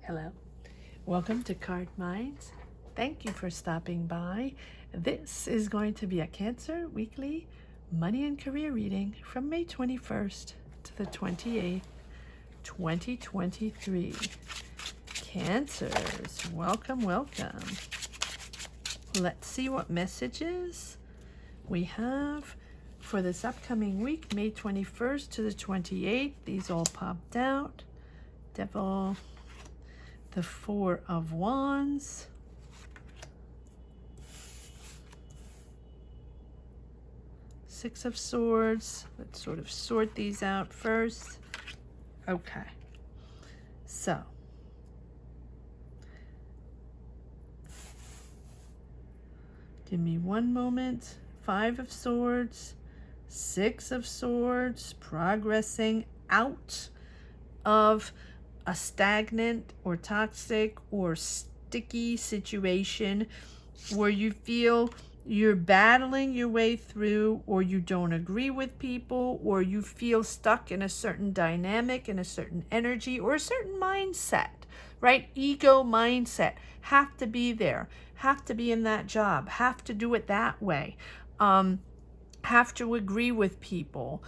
Hello, welcome to Card Minds. Thank you for stopping by. This is going to be a Cancer weekly money and career reading from May 21st to the 28th, 2023. Cancers, welcome, welcome. Let's see what messages we have for this upcoming week, May 21st to the 28th. These all popped out. Devil, the Four of Wands, Six of Swords. Let's sort of sort these out first. Okay, so give me one moment. Five of Swords, Six of Swords, progressing out of a stagnant or toxic or sticky situation where you feel you're battling your way through, or you don't agree with people, or you feel stuck in a certain dynamic, in a certain energy, or a certain mindset, right? Ego mindset. Have to be there, have to be in that job, have to do it that way, have to agree with people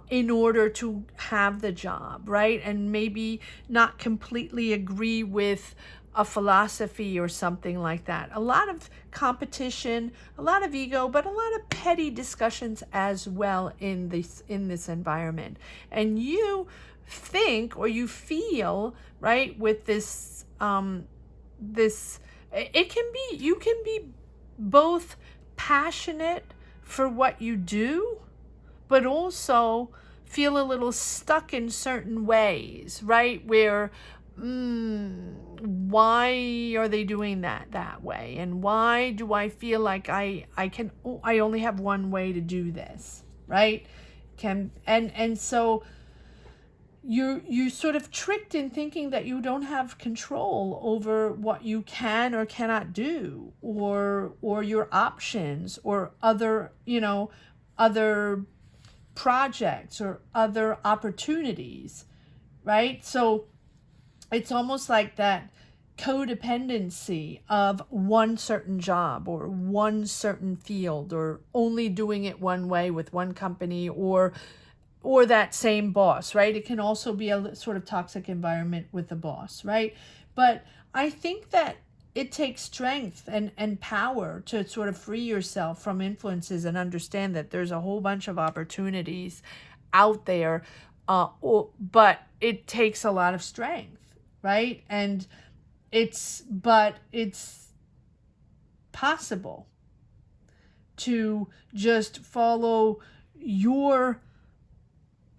in order to have the job, right? And maybe not completely agree with a philosophy or something like that. A lot of competition, a lot of ego, but a lot of petty discussions as well in this environment. And you think, or you feel, right, with this it can be, you can be both passionate for what you do, but also feel a little stuck in certain ways, right? Where, why are they doing that way? And why do I feel like I only have one way to do this, right? And so you sort of tricked in thinking that you don't have control over what you can or cannot do, or your options, or other projects or other opportunities, right? So it's almost like that codependency of one certain job or one certain field, or only doing it one way with one company, or that same boss, right? It can also be a sort of toxic environment with the boss, right? But I think that it takes strength and power to sort of free yourself from influences and understand that there's a whole bunch of opportunities out there, but it takes a lot of strength, right? And it's possible to just follow your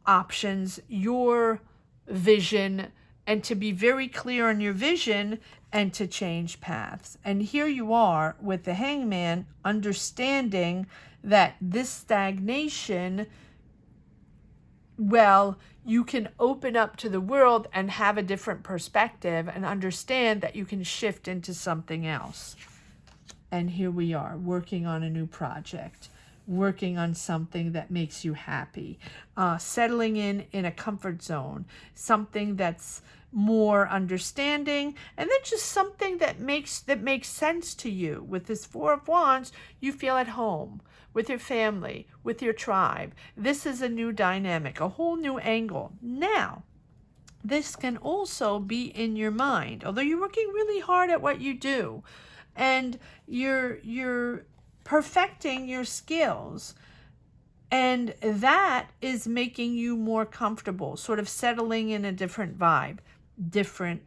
options, your vision, and to be very clear on your vision and to change paths. And here you are with the Hangman, understanding that this stagnation, well, you can open up to the world and have a different perspective and understand that you can shift into something else. And here we are working on a new project, working on something that makes you happy, settling in a comfort zone, something that's more understanding, and then just something that makes sense to you. With this Four of Wands, you feel at home with your family, with your tribe. This is a new dynamic, a whole new angle. Now, this can also be in your mind, although you're working really hard at what you do, and you're perfecting your skills, and that is making you more comfortable, sort of settling in a different vibe, different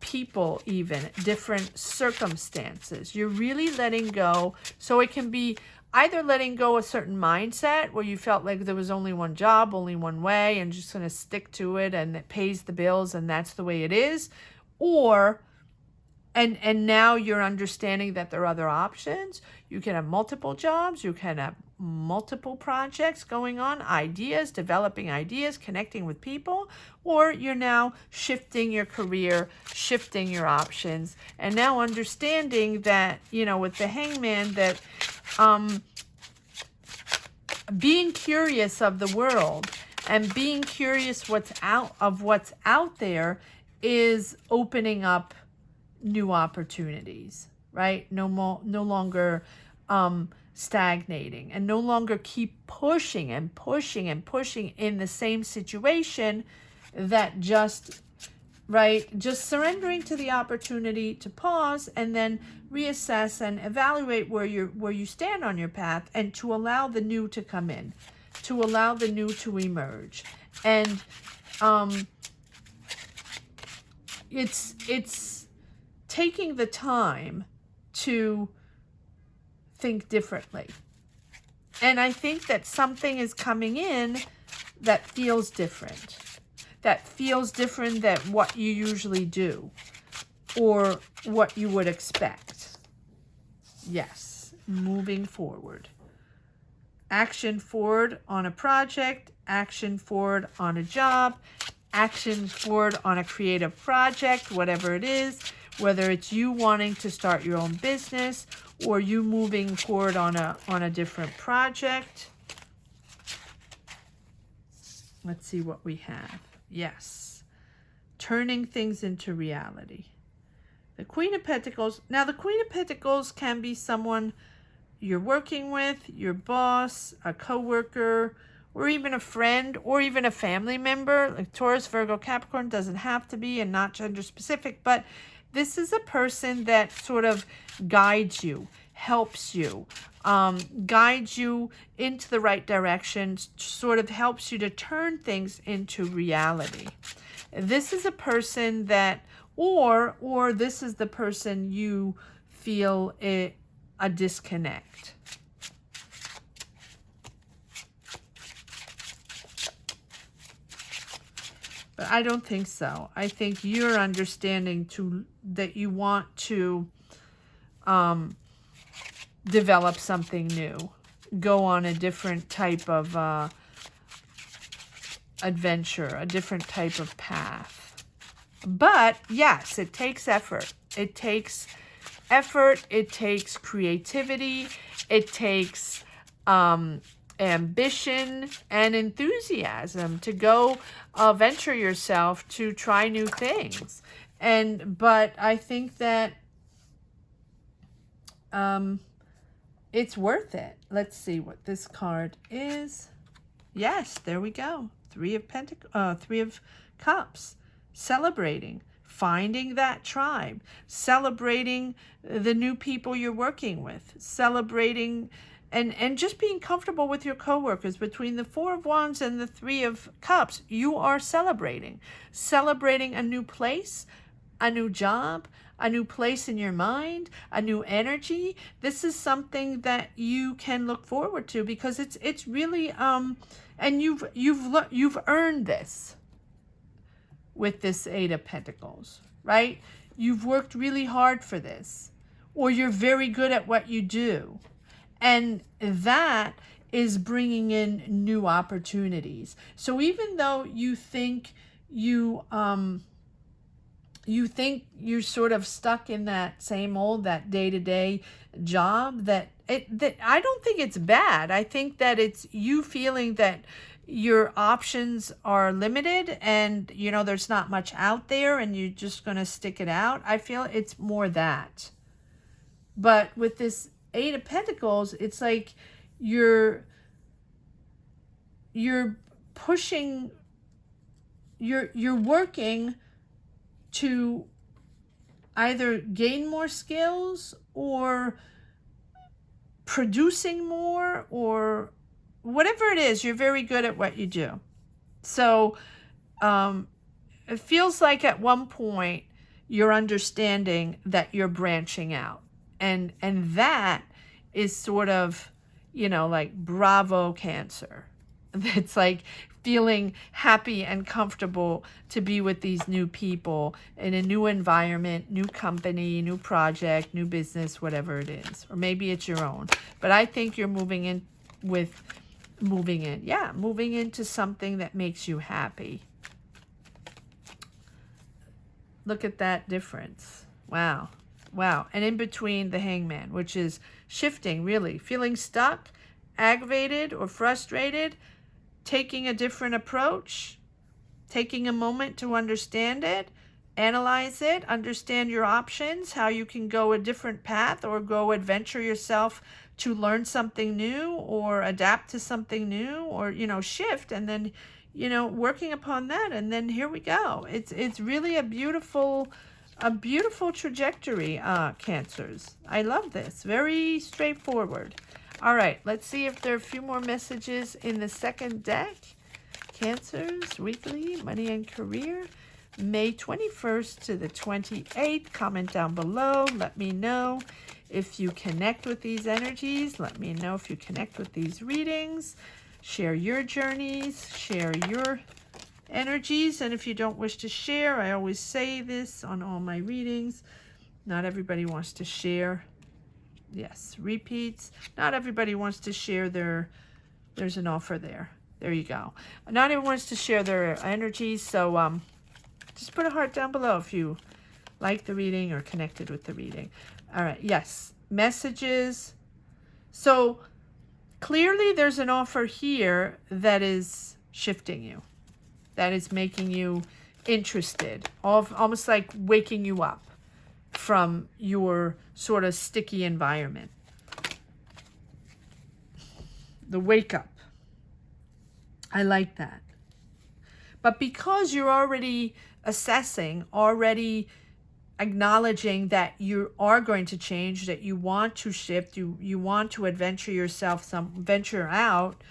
people, even different circumstances. You're really letting go. So it can be either letting go a certain mindset where you felt like there was only one job, only one way, and just going to stick to it, and it pays the bills, and that's the way it is, or and now you're understanding that there are other options. You can have multiple jobs, you can have multiple projects going on, ideas, developing ideas, connecting with people, or you're now shifting your career, shifting your options, and now understanding that, with the Hangman, that being curious of the world And being curious what's out there is opening up new opportunities, right? No longer stagnating, and no longer keep pushing and pushing and pushing in the same situation that just surrendering to the opportunity to pause and then reassess and evaluate where you stand on your path, and to allow the new to come in, to allow the new to emerge. And it's taking the time to think differently. And I think that something is coming in that feels different. That feels different than what you usually do or what you would expect. Yes, moving forward. Action forward on a project, action forward on a job, action forward on a creative project, whatever it is, whether it's you wanting to start your own business or you moving forward on a different project. Let's see what we have. Yes, turning things into reality. The Queen of Pentacles. Now, the Queen of Pentacles can be someone you're working with, your boss, a coworker, or even a friend, or even a family member. Like Taurus, Virgo, Capricorn, doesn't have to be, and not gender specific, but this is a person that sort of guides you, helps you, guides you into the right direction, sort of helps you to turn things into reality. This is a person that, or this is the person you feel a disconnect. But I don't think so. I think you're understanding that you want to develop something new, go on a different type of adventure, a different type of path. But yes, it takes effort. It takes effort. It takes creativity. It takes ambition and enthusiasm to go venture yourself to try new things. But I think that it's worth it. Let's see what this card is. Yes, there we go. Three of Cups. Celebrating, finding that tribe, celebrating the new people you're working with, celebrating and just being comfortable with your coworkers. Between the Four of Wands and the Three of Cups, you are celebrating a new place, a new job, a new place in your mind, a new energy. This is something that you can look forward to, because it's really and you've earned this with this Eight of Pentacles, right? You've worked really hard for this, or you're very good at what you do. And that is bringing in new opportunities. So even though you think you're sort of stuck in that same old, that day-to-day job, that I don't think it's bad. I think that it's you feeling that your options are limited and, there's not much out there and you're just going to stick it out. I feel it's more that. But with this Eight of Pentacles, it's like you're pushing, you're working to either gain more skills or producing more, or whatever it is, you're very good at what you do. So it feels like at one point you're understanding that you're branching out. And that is sort of, like bravo, Cancer. It's like feeling happy and comfortable to be with these new people in a new environment, new company, new project, new business, whatever it is. Or maybe it's your own. But I think you're moving into something that makes you happy. Look at that difference. Wow. And in between, the Hangman, which is shifting, really. Feeling stuck, aggravated, or frustrated. taking a different approach, taking a moment to understand it, analyze it, understand your options, how you can go a different path or go adventure yourself to learn something new or adapt to something new or, shift, and then, working upon that. And then here we go. It's really a beautiful trajectory, Cancers. I love this. Very straightforward. All right, let's see if there are a few more messages in the second deck. Cancers, weekly, money and career, May 21st to the 28th. Comment down below. Let me know if you connect with these energies. Let me know if you connect with these readings. Share your journeys. Share your energies. And if you don't wish to share, I always say this on all my readings. Not everybody wants to share. Yes, repeats. Not everybody wants to share there's an offer there. There you go. Not everyone wants to share their energies, so just put a heart down below if you like the reading or connected with the reading. All right, yes, messages. So clearly there's an offer here that is shifting you, that is making you interested, almost like waking you up from your sort of sticky environment. The wake up. I like that. But because you're already assessing, already acknowledging that you are going to change, that you want to shift, you want to adventure yourself, venture out,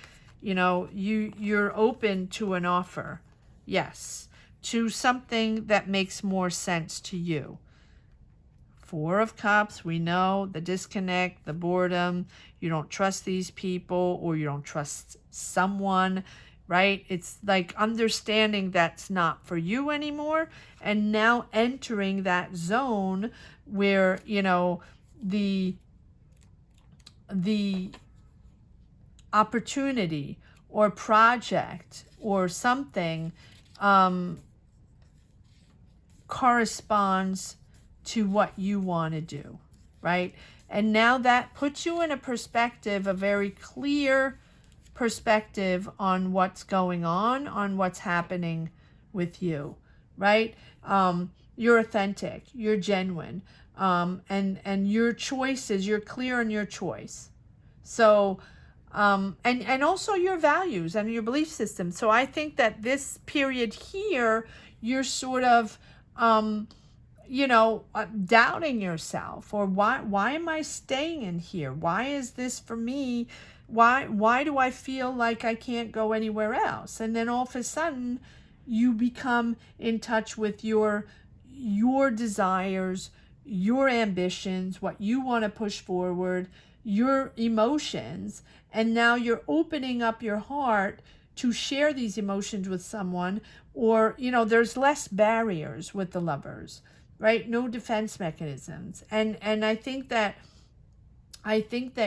you're open to an offer. Yes, to something that makes more sense to you. Four of Cups, we know the disconnect, the boredom, you don't trust these people or you don't trust someone, right? It's like understanding that's not for you anymore, and now entering that zone where, the opportunity or project or something corresponds to what you want to do, right? And now that puts you in a perspective, a very clear perspective on what's going on what's happening with you, right? You're authentic, you're genuine, and your choices, you're clear on your choice. So, and also your values and your belief system. So I think that this period here, you're sort of, doubting yourself, or why am I staying in here? Why is this for me? Why do I feel like I can't go anywhere else? And then all of a sudden you become in touch with your desires, your ambitions, what you want to push forward, your emotions, and now you're opening up your heart to share these emotions with someone, or there's less barriers with the Lovers, right? No defense mechanisms. And I think that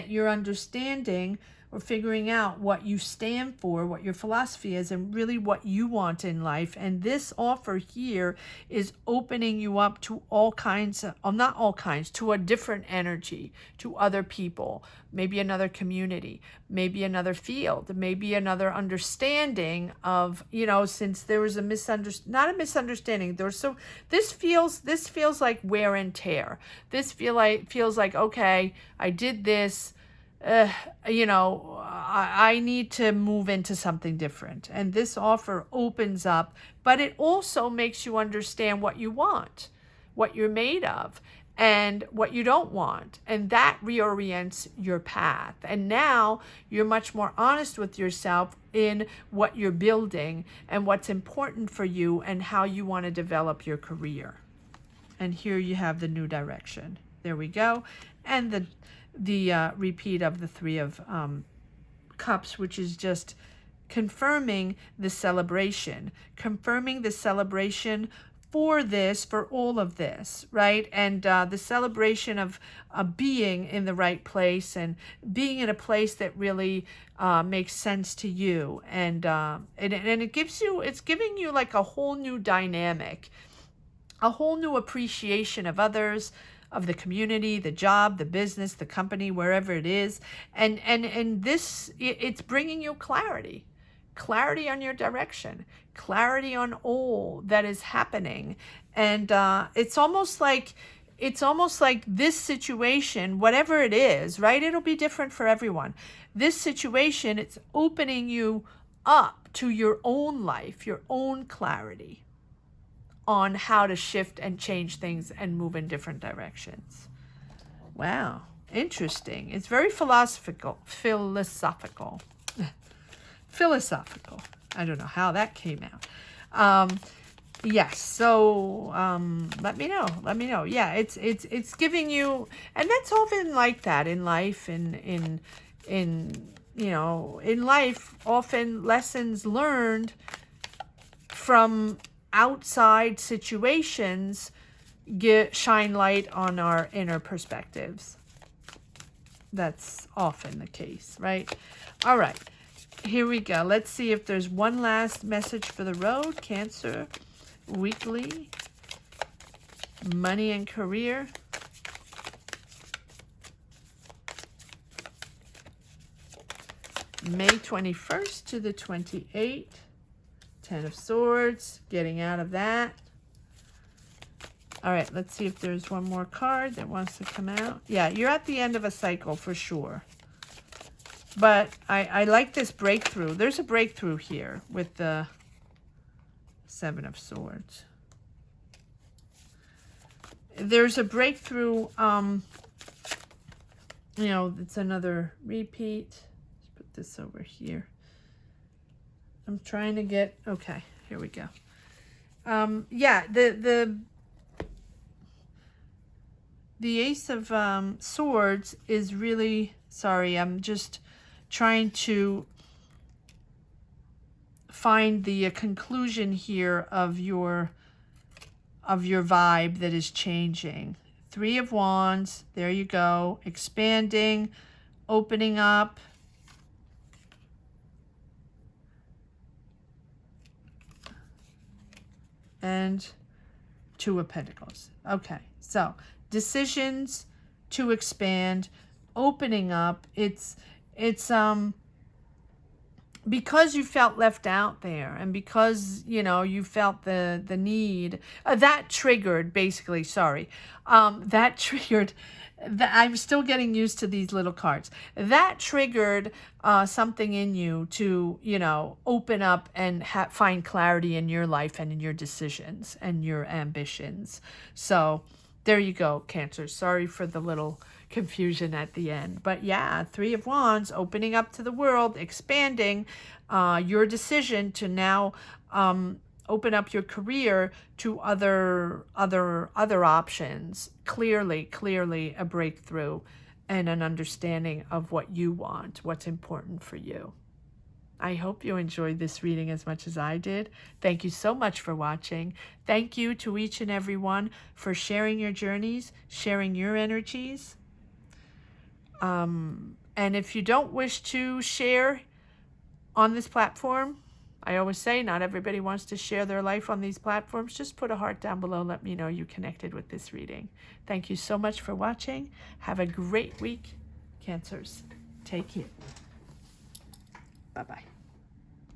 you're understanding or figuring out what you stand for, what your philosophy is, and really what you want in life. And this offer here is opening you up to all kinds of, not all kinds, to a different energy, to other people, maybe another community, maybe another field, maybe another understanding of, since there was not a misunderstanding, this feels like wear and tear. This feels like, okay, I did this, I need to move into something different. And this offer opens up, but it also makes you understand what you want, what you're made of, and what you don't want. And that reorients your path. And now you're much more honest with yourself in what you're building and what's important for you and how you want to develop your career. And here you have the new direction. There we go. And the repeat of the Three of Cups, which is just confirming the celebration for all of this, right? And the celebration of being in the right place and being in a place that really makes sense to you, and it's giving you like a whole new dynamic, a whole new appreciation of others, of the community, the job, the business, the company, wherever it is. And this, it's bringing you clarity. clarity on your direction, clarity on all that is happening. And it's almost like this situation, whatever it is, right? It'll be different for everyone. This situation, it's opening you up to your own life, your own clarity on how to shift and change things and move in different directions. Wow, interesting. It's very philosophical. I don't know how that came out. Yes, so let me know. Yeah, it's giving you, and that's often like that in life, in life, often lessons learned from outside situations shine light on our inner perspectives. That's often the case, right? All right, here we go. Let's see if there's one last message for the road. Cancer, weekly, money and career. May 21st to the 28th. 10 of Swords, getting out of that. All right, let's see if there's one more card that wants to come out. Yeah, you're at the end of a cycle for sure. But I like this breakthrough. There's a breakthrough here with the 7 of Swords. There's a breakthrough, it's another repeat. Let's put this over here. I'm trying to get, okay, here we go. Yeah, the Ace of Swords is really, sorry, I'm just trying to find the conclusion here of your vibe that is changing. 3 of Wands, there you go, expanding, opening up. And 2 of Pentacles. Okay, so decisions to expand, opening up. It's because you felt left out there, and because you felt the need that triggered, basically, sorry, that triggered. I'm still getting used to these little cards. That triggered something in you to, open up and find clarity in your life and in your decisions and your ambitions. So there you go, Cancer. Sorry for the little confusion at the end. But yeah, 3 of Wands, opening up to the world, expanding your decision to now open up your career to other options. Clearly a breakthrough and an understanding of what you want, what's important for you. I hope you enjoyed this reading as much as I did. Thank you so much for watching. Thank you to each and every one for sharing your journeys, sharing your energies. And if you don't wish to share on this platform, I always say not everybody wants to share their life on these platforms. Just put a heart down below. Let me know you connected with this reading. Thank you so much for watching. Have a great week, Cancers. Take care. Bye-bye.